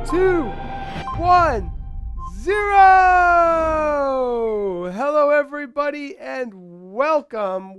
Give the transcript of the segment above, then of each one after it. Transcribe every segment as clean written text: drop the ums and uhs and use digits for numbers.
2, 1, 0! Hello, everybody, and welcome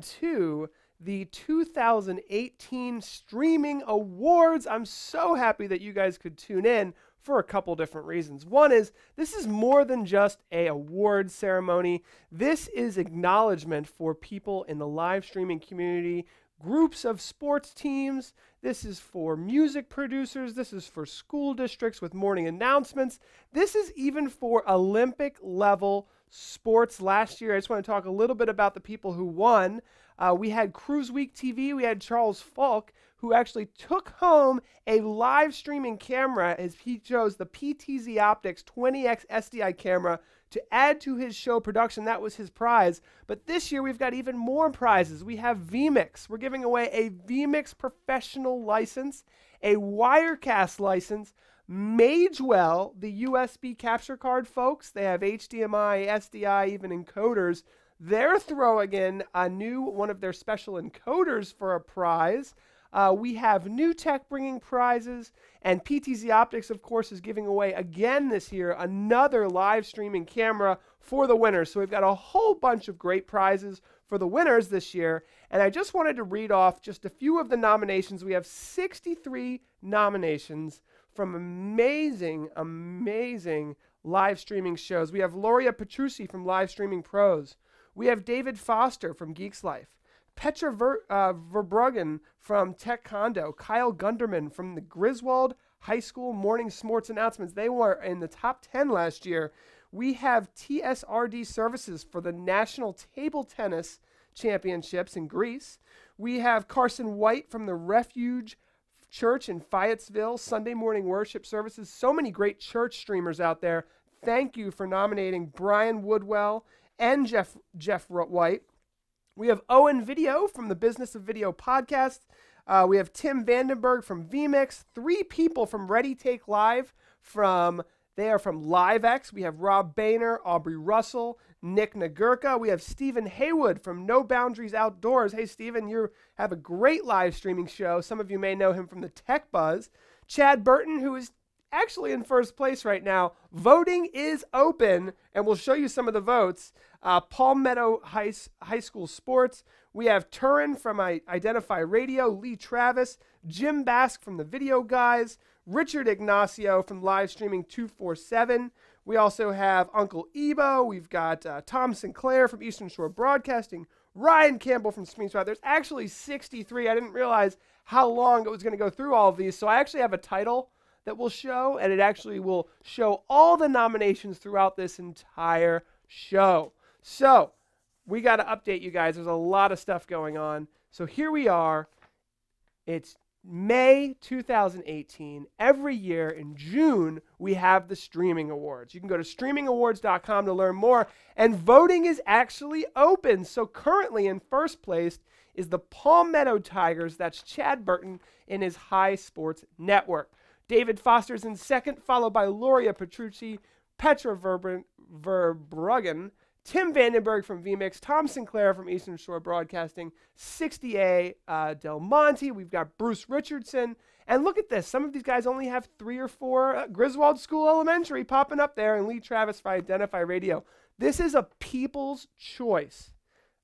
to the 2018 Streaming Awards. I'm so happy that you guys could tune in for a couple different reasons. One is, this is more than just a award ceremony. This is acknowledgement for people in the live streaming community, groups of sports teams. This is for music producers. This is for school districts with morning announcements. This is even for Olympic level sports last year. I just want to talk a little bit about the people who won. We had Cruise Week TV. We had Charles Falk, who actually took home a live streaming camera as he chose the PTZ Optics 20X SDI camera to add to his show production. That was his prize. But this year we've got even more prizes. We have vMix. We're giving away a vMix professional license, a Wirecast license, Magewell, the USB capture card folks. They have HDMI, SDI, even encoders. They're throwing in a new one of their special encoders for a prize. We have New Tech bringing prizes, and PTZ Optics, of course, is giving away again this year another live streaming camera for the winners. So we've got a whole bunch of great prizes for the winners this year. And I just wanted to read off just a few of the nominations. We have 63 nominations from amazing live streaming shows. We have Luria Petrucci from Live Streaming Pros. We have David Foster from GeeksLife. Petra Verbruggen from Tech Condo, Kyle Gunderman from the Griswold High School Morning Sports Announcements. They were in the top 10 last year. We have TSRD Services for the National Table Tennis Championships in Greece. We have Carson White from the Refuge Church in Fayetteville, Sunday Morning Worship Services. So many great church streamers out there. Thank you for nominating Brian Woodwell and Jeff White. We have Owen Video from the Business of Video podcast. We have Tim Vandenberg from vMix. 3 people from Ready Take Live. They are from LiveX. We have Rob Boehner, Aubrey Russell, Nick Nagurka. We have Stephen Haywood from No Boundaries Outdoors. Hey, Stephen, you have a great live streaming show. Some of you may know him from the Tech Buzz. Chad Burton, who is actually in first place right now. Voting is open, and we'll show you some of the votes. Palmetto High School Sports. We have Turin from Identify Radio, Lee Travis, Jim Bask from the Video Guys, Richard Ignacio from Live Streaming 247. We also have Uncle Ebo. We've got Tom Sinclair from Eastern Shore Broadcasting, Ryan Campbell from ScreenSpot. There's actually 63. I didn't realize how long it was going to go through all of these, so I actually have a title that will show, and it actually will show all the nominations throughout this entire show. So we got to update you guys. There's a lot of stuff going on. So here we are. It's May 2018. Every year in June, we have the Streaming Awards. You can go to streamingawards.com to learn more. And voting is actually open. So currently in first place is the Palmetto Tigers. That's Chad Burton in his High Sports Network. David Foster's in second, followed by Luria Petrucci, Petra Verbruggen, Tim Vandenberg from vMix, Tom Sinclair from Eastern Shore Broadcasting, 60A Del Monte. We've got Bruce Richardson. And look at this. Some of these guys only have 3 or 4. Griswold School Elementary popping up there, and Lee Travis for Identify Radio. This is a people's choice.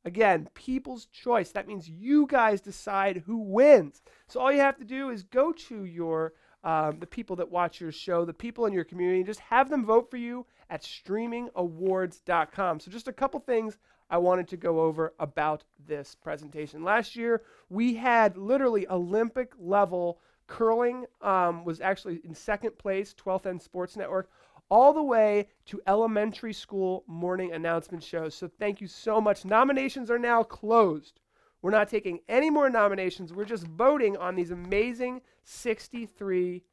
Again, people's choice. That means you guys decide who wins. So all you have to do is go to your the people that watch your show, the people in your community, just have them vote for you at streamingawards.com. So just a couple things I wanted to go over about this presentation. Last year, we had literally Olympic level curling, was actually in second place, 12th End Sports Network, all the way to elementary school morning announcement shows. So thank you so much. Nominations are now closed. We're not taking any more nominations. We're just voting on these amazing 63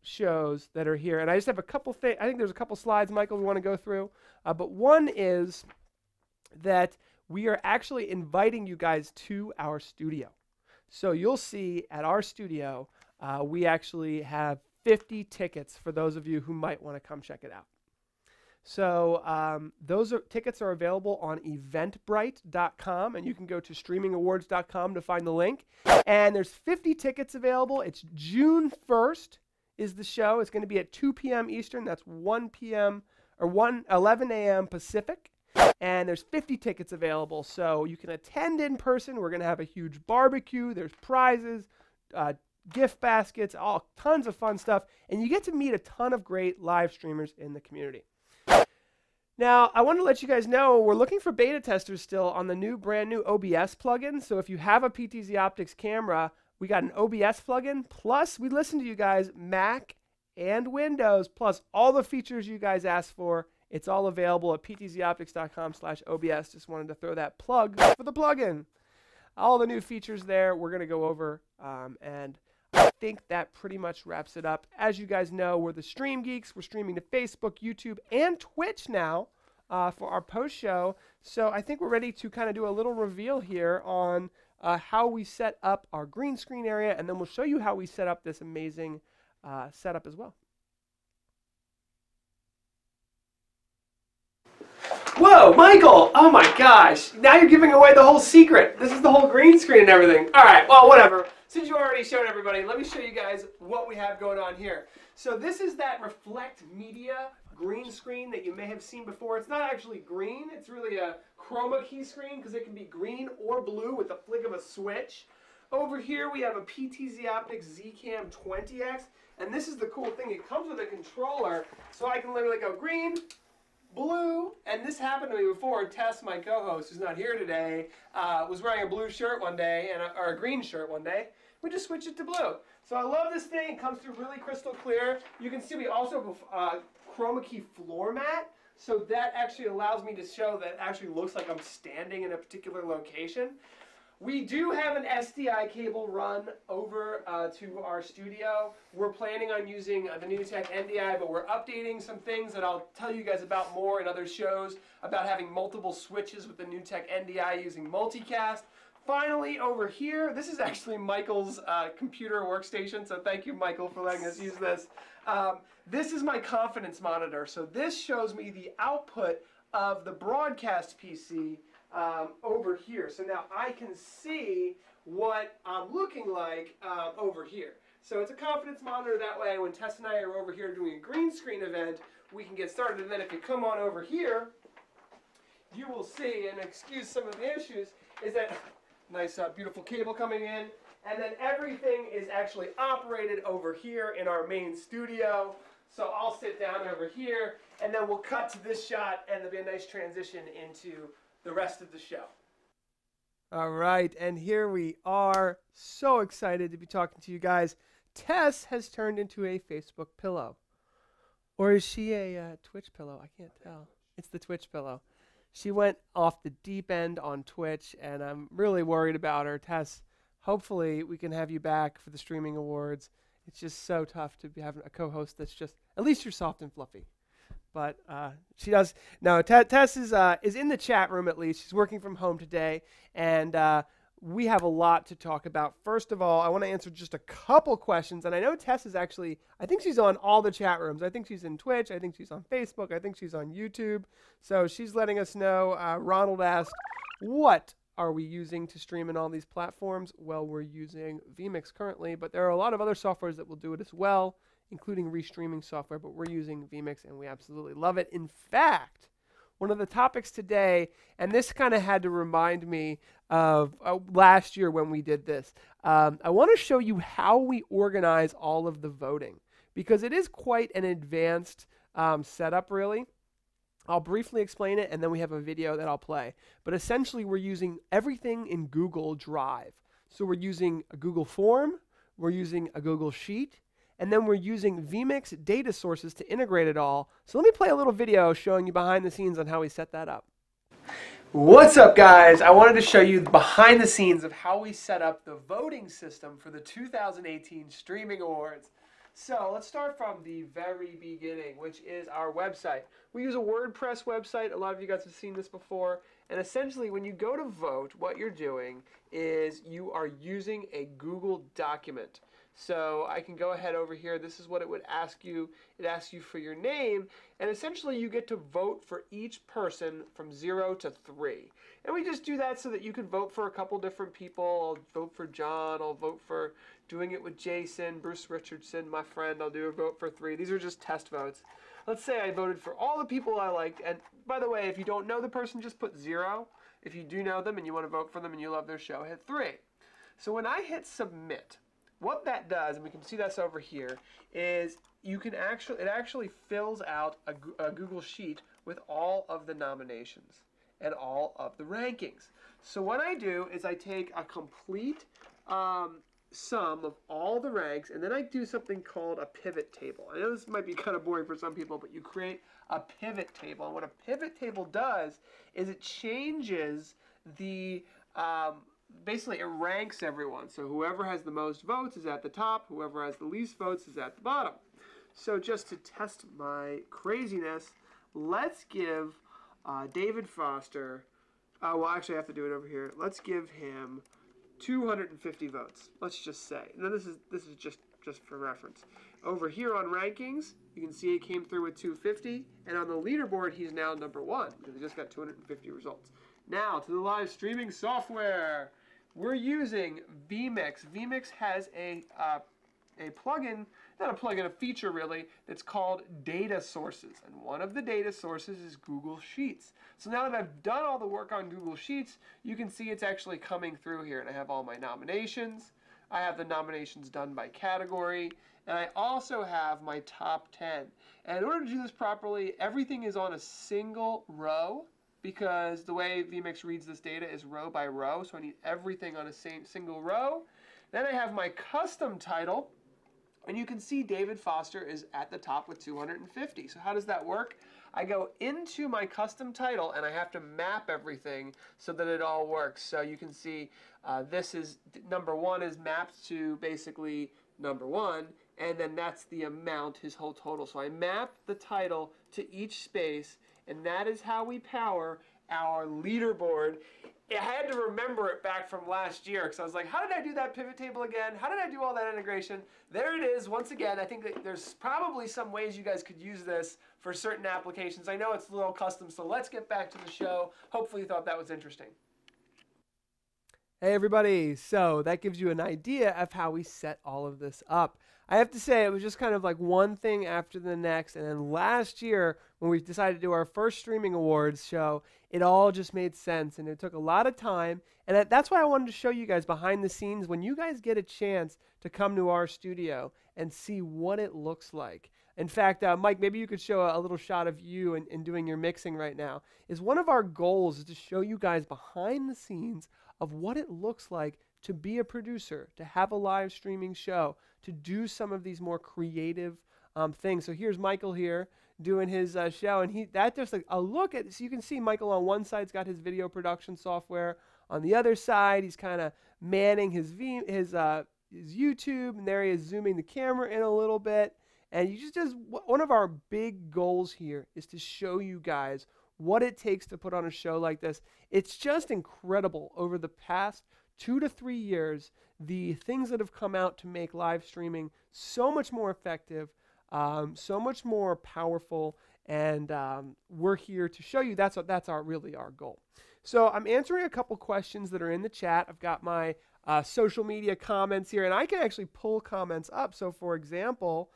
shows that are here. And I just have a couple things. I think there's a couple slides, Michael, we want to go through. But one is that we are actually inviting you guys to our studio. So you'll see at our studio, we actually have 50 tickets for those of you who might want to come check it out. So tickets are available on eventbrite.com, and you can go to streamingawards.com to find the link. And there's 50 tickets available. It's June 1st is the show. It's going to be at 2 p.m. Eastern. That's 1 p.m. or 11 a.m. Pacific. And there's 50 tickets available, so you can attend in person. We're going to have a huge barbecue. There's prizes, gift baskets, all tons of fun stuff. And you get to meet a ton of great live streamers in the community. Now, I want to let you guys know we're looking for beta testers still on the brand new OBS plugin. So if you have a PTZ Optics camera, we got an OBS plugin. Plus, we listened to you guys, Mac and Windows, plus all the features you guys asked for. It's all available at ptzoptics.com/OBS. Just wanted to throw that plug for the plugin. All the new features there we're going to go over. And I think that pretty much wraps it up. As you guys know, we're the StreamGeeks. We're streaming to Facebook, YouTube, and Twitch now for our post show. So I think we're ready to kind of do a little reveal here on how we set up our green screen area. And then we'll show you how we set up this amazing setup as well. Whoa, Michael! Oh my gosh! Now you're giving away the whole secret. This is the whole green screen and everything. All right, well, whatever. Since you already showed everybody, let me show you guys what we have going on here. So this is that Reflect Media green screen that you may have seen before. It's not actually green. It's really a chroma key screen because it can be green or blue with the flick of a switch. Over here we have a PTZ Optics Zcam 20X, and this is the cool thing. It comes with a controller, so I can literally go green, blue, and this happened to me before. Tess, my co-host, who's not here today, was wearing a blue shirt one day, or a green shirt one day. We just switched it to blue. So I love this thing. It comes through really crystal clear. You can see we also have a chroma key floor mat, so that actually allows me to show that it actually looks like I'm standing in a particular location. We do have an SDI cable run over to our studio. We're planning on using the NewTek NDI, but we're updating some things that I'll tell you guys about more in other shows about having multiple switches with the NewTek NDI using multicast. Finally, over here, this is actually Michael's computer workstation, so thank you, Michael, for letting us use this. This is my confidence monitor. So this shows me the output of the broadcast PC over here. So now I can see what I'm looking like over here. So it's a confidence monitor. That way, when Tess and I are over here doing a green screen event, we can get started. And then if you come on over here, you will see, and excuse some of the issues, is that nice, beautiful cable coming in. And then everything is actually operated over here in our main studio. So I'll sit down over here, and then we'll cut to this shot, and there'll be a nice transition into the rest of the show. All right, and here we are. So excited to be talking to you guys. Tess has turned into a Facebook pillow. Or is she a Twitch pillow? I can't tell. It's the Twitch pillow. She went off the deep end on Twitch, and I'm really worried about her. Tess, hopefully we can have you back for the streaming awards. It's just so tough to be having a co-host that's just, at least you're soft and fluffy. But she does. No, Tess is in the chat room at least. She's working from home today, and we have a lot to talk about. First of all, I want to answer just a couple questions, and I know Tess is actually, I think she's on all the chat rooms. I think she's in Twitch. I think she's on Facebook. I think she's on YouTube. So she's letting us know. Ronald asked, what are we using to stream in all these platforms? Well, we're using vMix currently, but there are a lot of other softwares that will do it as well, including restreaming software, but we're using vMix, and we absolutely love it. In fact, one of the topics today, and this kind of had to remind me of last year when we did this, I want to show you how we organize all of the voting, because it is quite an advanced setup, really. I'll briefly explain it, and then we have a video that I'll play. But essentially, we're using everything in Google Drive. So we're using a Google Form, we're using a Google Sheet, and then we're using vMix data sources to integrate it all. So let me play a little video showing you behind the scenes on how we set that up. What's up, guys? I wanted to show you behind the scenes of how we set up the voting system for the 2018 Streaming Awards. So let's start from the very beginning, which is our website. We use a WordPress website. A lot of you guys have seen this before. And essentially, when you go to vote, what you're doing is you are using a Google document. So I can go ahead over here. This is what it would ask you. It asks you for your name, and essentially you get to vote for each person from 0 to 3. And we just do that so that you can vote for a couple different people. I'll vote for John. I'll vote for doing it with Jason, Bruce Richardson, my friend. I'll do a vote for 3. These are just test votes. Let's say I voted for all the people I liked. And by the way, if you don't know the person, just put 0. If you do know them and you want to vote for them and you love their show, hit 3. So when I hit submit, what that does, and we can see this over here, is it actually fills out a Google Sheet with all of the nominations and all of the rankings. So what I do is I take a complete sum of all the ranks, and then I do something called a pivot table. I know this might be kind of boring for some people, but you create a pivot table. And what a pivot table does is it changes the basically it ranks everyone. So whoever has the most votes is at the top, whoever has the least votes is at the bottom. So just to test my craziness, let's give David Foster, well actually I have to do it over here, let's give him 250 votes, let's just say. Now this is just for reference. Over here on rankings, you can see it came through with 250, and on the leaderboard he's now number 1 because he just got 250 results. Now to the live streaming software. We're using vMix. vMix has a plugin, not a plugin, a feature really, that's called data sources. And one of the data sources is Google Sheets. So now that I've done all the work on Google Sheets, you can see it's actually coming through here. And I have all my nominations. I have the nominations done by category. And I also have my top 10. And in order to do this properly, everything is on a single row, because the way vMix reads this data is row by row, so I need everything on a single row. Then I have my custom title, and you can see David Foster is at the top with 250. So how does that work? I go into my custom title, and I have to map everything so that it all works. So you can see this is number 1 is mapped to basically number 1, and then that's the amount, his whole total. So I map the title to each space, and that is how we power our leaderboard. I had to remember it back from last year because I was like, how did I do that pivot table again? How did I do all that integration? There it is. Once again, I think that there's probably some ways you guys could use this for certain applications. I know it's a little custom, so let's get back to the show. Hopefully you thought that was interesting. Hey everybody, so that gives you an idea of how we set all of this up. I have to say it was just kind of like one thing after the next, and then last year when we decided to do our first streaming awards show, it all just made sense, and it took a lot of time, and that's why I wanted to show you guys behind the scenes when you guys get a chance to come to our studio and see what it looks like. In fact, Mike, maybe you could show a little shot of you and doing your mixing right now. Is one of our goals is to show you guys behind the scenes of what it looks like to be a producer, to have a live streaming show, to do some of these more creative things. So here's Michael here doing his show, and that just like a look at. So you can see Michael on one side's got his video production software. On the other side, he's kind of manning his YouTube, and there he is zooming the camera in a little bit. And you just one of our big goals here is to show you guys what it takes to put on a show like this. It's just incredible over the past 2 to 3 years, the things that have come out to make live streaming so much more effective, so much more powerful, and we're here to show you that's really our goal. So I'm answering a couple questions that are in the chat. I've got my social media comments here, and I can actually pull comments up. So for example,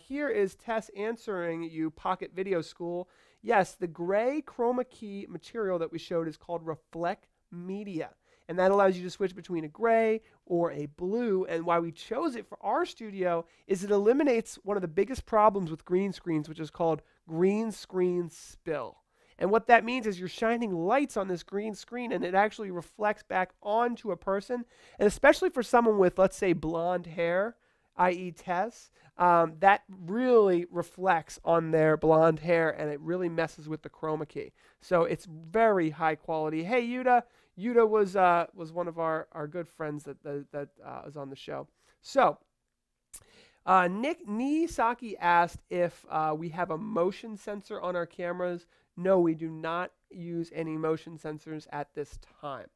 here is Tess answering you, Pocket Video School. Yes, the gray chroma key material that we showed is called Reflect Media. And that allows you to switch between a gray or a blue. And why we chose it for our studio is it eliminates one of the biggest problems with green screens, which is called green screen spill. And what that means is you're shining lights on this green screen, and it actually reflects back onto a person. And especially for someone with, let's say, blonde hair, i.e. Tess, that really reflects on their blonde hair, and it really messes with the chroma key. So it's very high quality. Hey, Yuta. Yuta was one of our good friends that was on the show. So Nick Nisaki asked if we have a motion sensor on our cameras. No, we do not use any motion sensors at this time.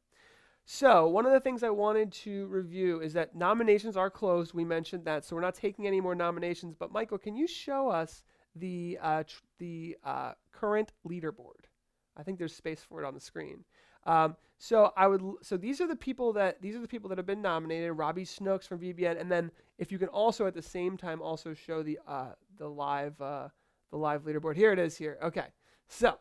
So one of the things I wanted to review is that nominations are closed. We mentioned that, so we're not taking any more nominations. But Michael, can you show us the current leaderboard? I think there's space for it on the screen. So these are the people that have been nominated. Robbie Snooks from VBN, and then if you can also at the same time also show the live leaderboard. Here it is. Here. Okay. So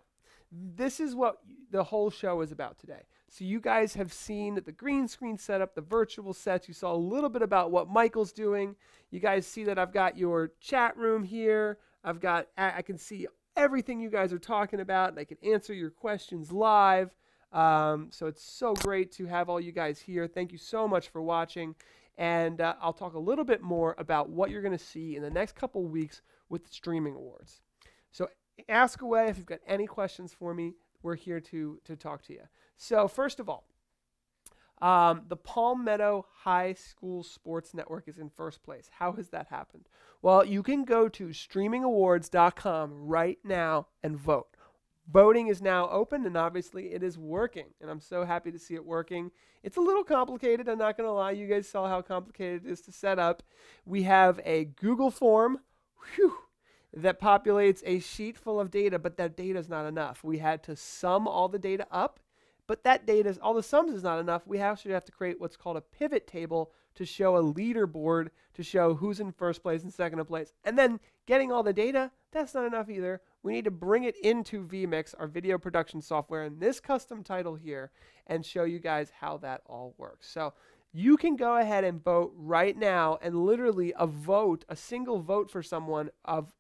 this is what the whole show is about today. So you guys have seen the green screen setup, the virtual sets. You saw a little bit about what Michael's doing. You guys see that I've got your chat room here. I can see everything you guys are talking about, and I can answer your questions live. So it's so great to have all you guys here. Thank you so much for watching. And I'll talk a little bit more about what you're going to see in the next couple weeks with the Streaming Awards. So ask away if you've got any questions for me. We're here to talk to you. So first of all, the Palmetto High School Sports Network is in first place. How has that happened? Well, you can go to streamingawards.com right now and vote. Voting is now open, and obviously it is working, and I'm so happy to see it working. It's a little complicated, I'm not going to lie. You guys saw how complicated it is to set up. We have a Google form that populates a sheet full of data, but that data is not enough. We had to sum all the data up, but that data, all the sums is not enough. We actually have to create what's called a pivot table to show a leaderboard to show who's in first place and second place. And then getting all the data, that's not enough either. We need to bring it into vMix, our video production software, in this custom title here, and show you guys how that all works. So you can go ahead and vote right now, and literally a single vote for someone of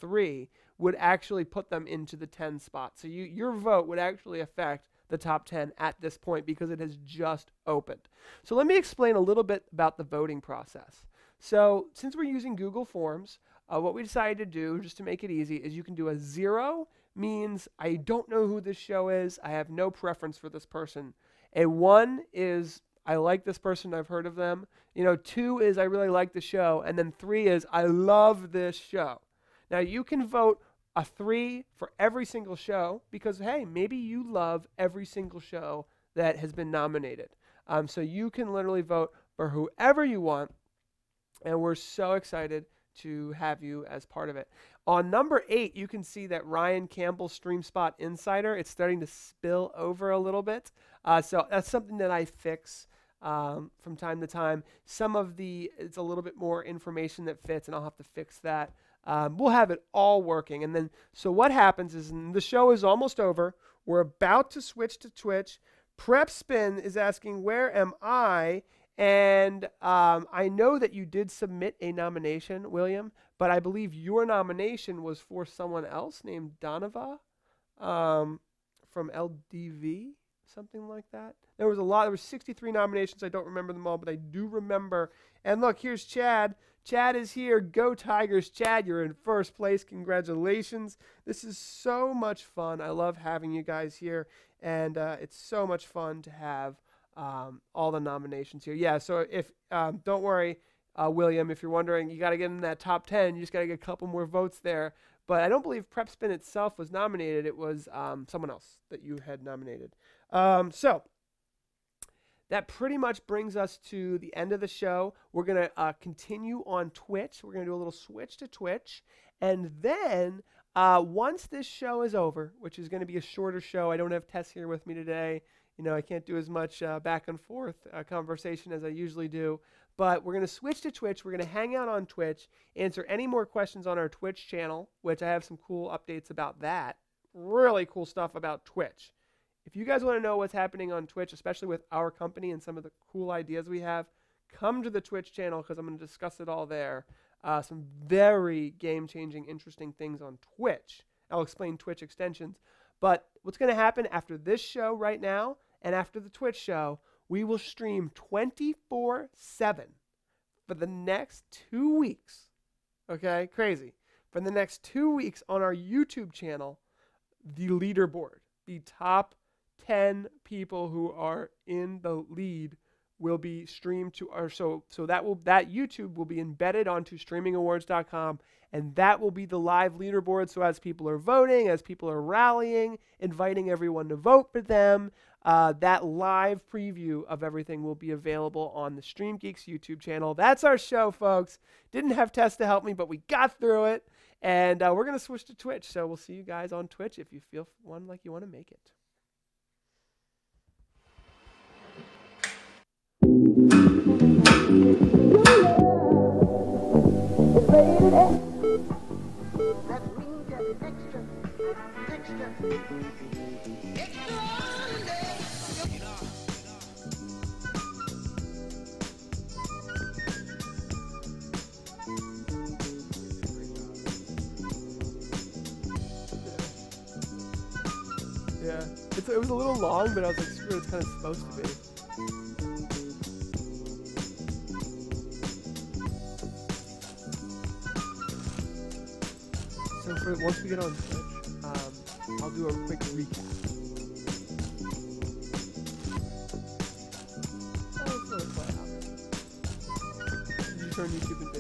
3 would actually put them into the 10 spot. So your vote would actually affect the top 10 at this point because it has just opened. So let me explain a little bit about the voting process. So since we're using Google Forms, what we decided to do, just to make it easy, is you can do a 0, means I don't know who this show is. I have no preference for this person. A 1 is I like this person, I've heard of them. 2 is I really like the show. And then 3 is I love this show. Now you can vote a 3 for every single show because, hey, maybe you love every single show that has been nominated. So you can literally vote for whoever you want, and we're so excited to have you as part of it. On number 8, you can see that Ryan Campbell's StreamSpot Insider, it's starting to spill over a little bit. So that's something that I fix from time to time. It's a little bit more information that fits, and I'll have to fix that. We'll have it all working. And then, so what happens is the show is almost over. We're about to switch to Twitch. Prep Spin is asking, where am I? And I know that you did submit a nomination, William, but I believe your nomination was for someone else named Donava from LDV, something like that. There were 63 nominations. I don't remember them all, but I do remember. And look, here's Chad. Chad is here. Go Tigers. Chad, you're in first place. Congratulations. This is so much fun. I love having you guys here, and it's so much fun to have all the nominations here. Yeah, so if don't worry, William, if you're wondering, you got to get in that top 10. You just got to get a couple more votes there. But I don't believe Prep Spin itself was nominated. It was someone else that you had nominated. So that pretty much brings us to the end of the show. We're going to continue on Twitch. We're going to do a little switch to Twitch. And then once this show is over, which is going to be a shorter show, I don't have Tess here with me today. I can't do as much back and forth conversation as I usually do. But we're going to switch to Twitch. We're going to hang out on Twitch, answer any more questions on our Twitch channel, which I have some cool updates about that. Really cool stuff about Twitch. If you guys want to know what's happening on Twitch, especially with our company and some of the cool ideas we have, come to the Twitch channel because I'm going to discuss it all there. Some very game-changing, interesting things on Twitch. I'll explain Twitch extensions. But what's going to happen after this show right now and after the Twitch show, we will stream 24/7 for the next 2 weeks. Okay? Crazy. For the next 2 weeks on our YouTube channel, the leaderboard, the top 10 people who are in the lead will be streamed to our so that YouTube will be embedded onto streamingawards.com, and that will be the live leaderboard. So as people are voting, as people are rallying, inviting everyone to vote for them, that live preview of everything will be available on the StreamGeeks YouTube channel. That's our show, folks. Didn't have Tess to help me, but we got through it. And we're going to switch to Twitch. So we'll see you guys on Twitch if you feel like you want to make it. That means that extra. Yeah, it was a little long, but I was like, screw it, it's kind of supposed to be. So once we get on Twitch, I'll do a quick recap. Oh, it's really fun. Did you turn YouTube and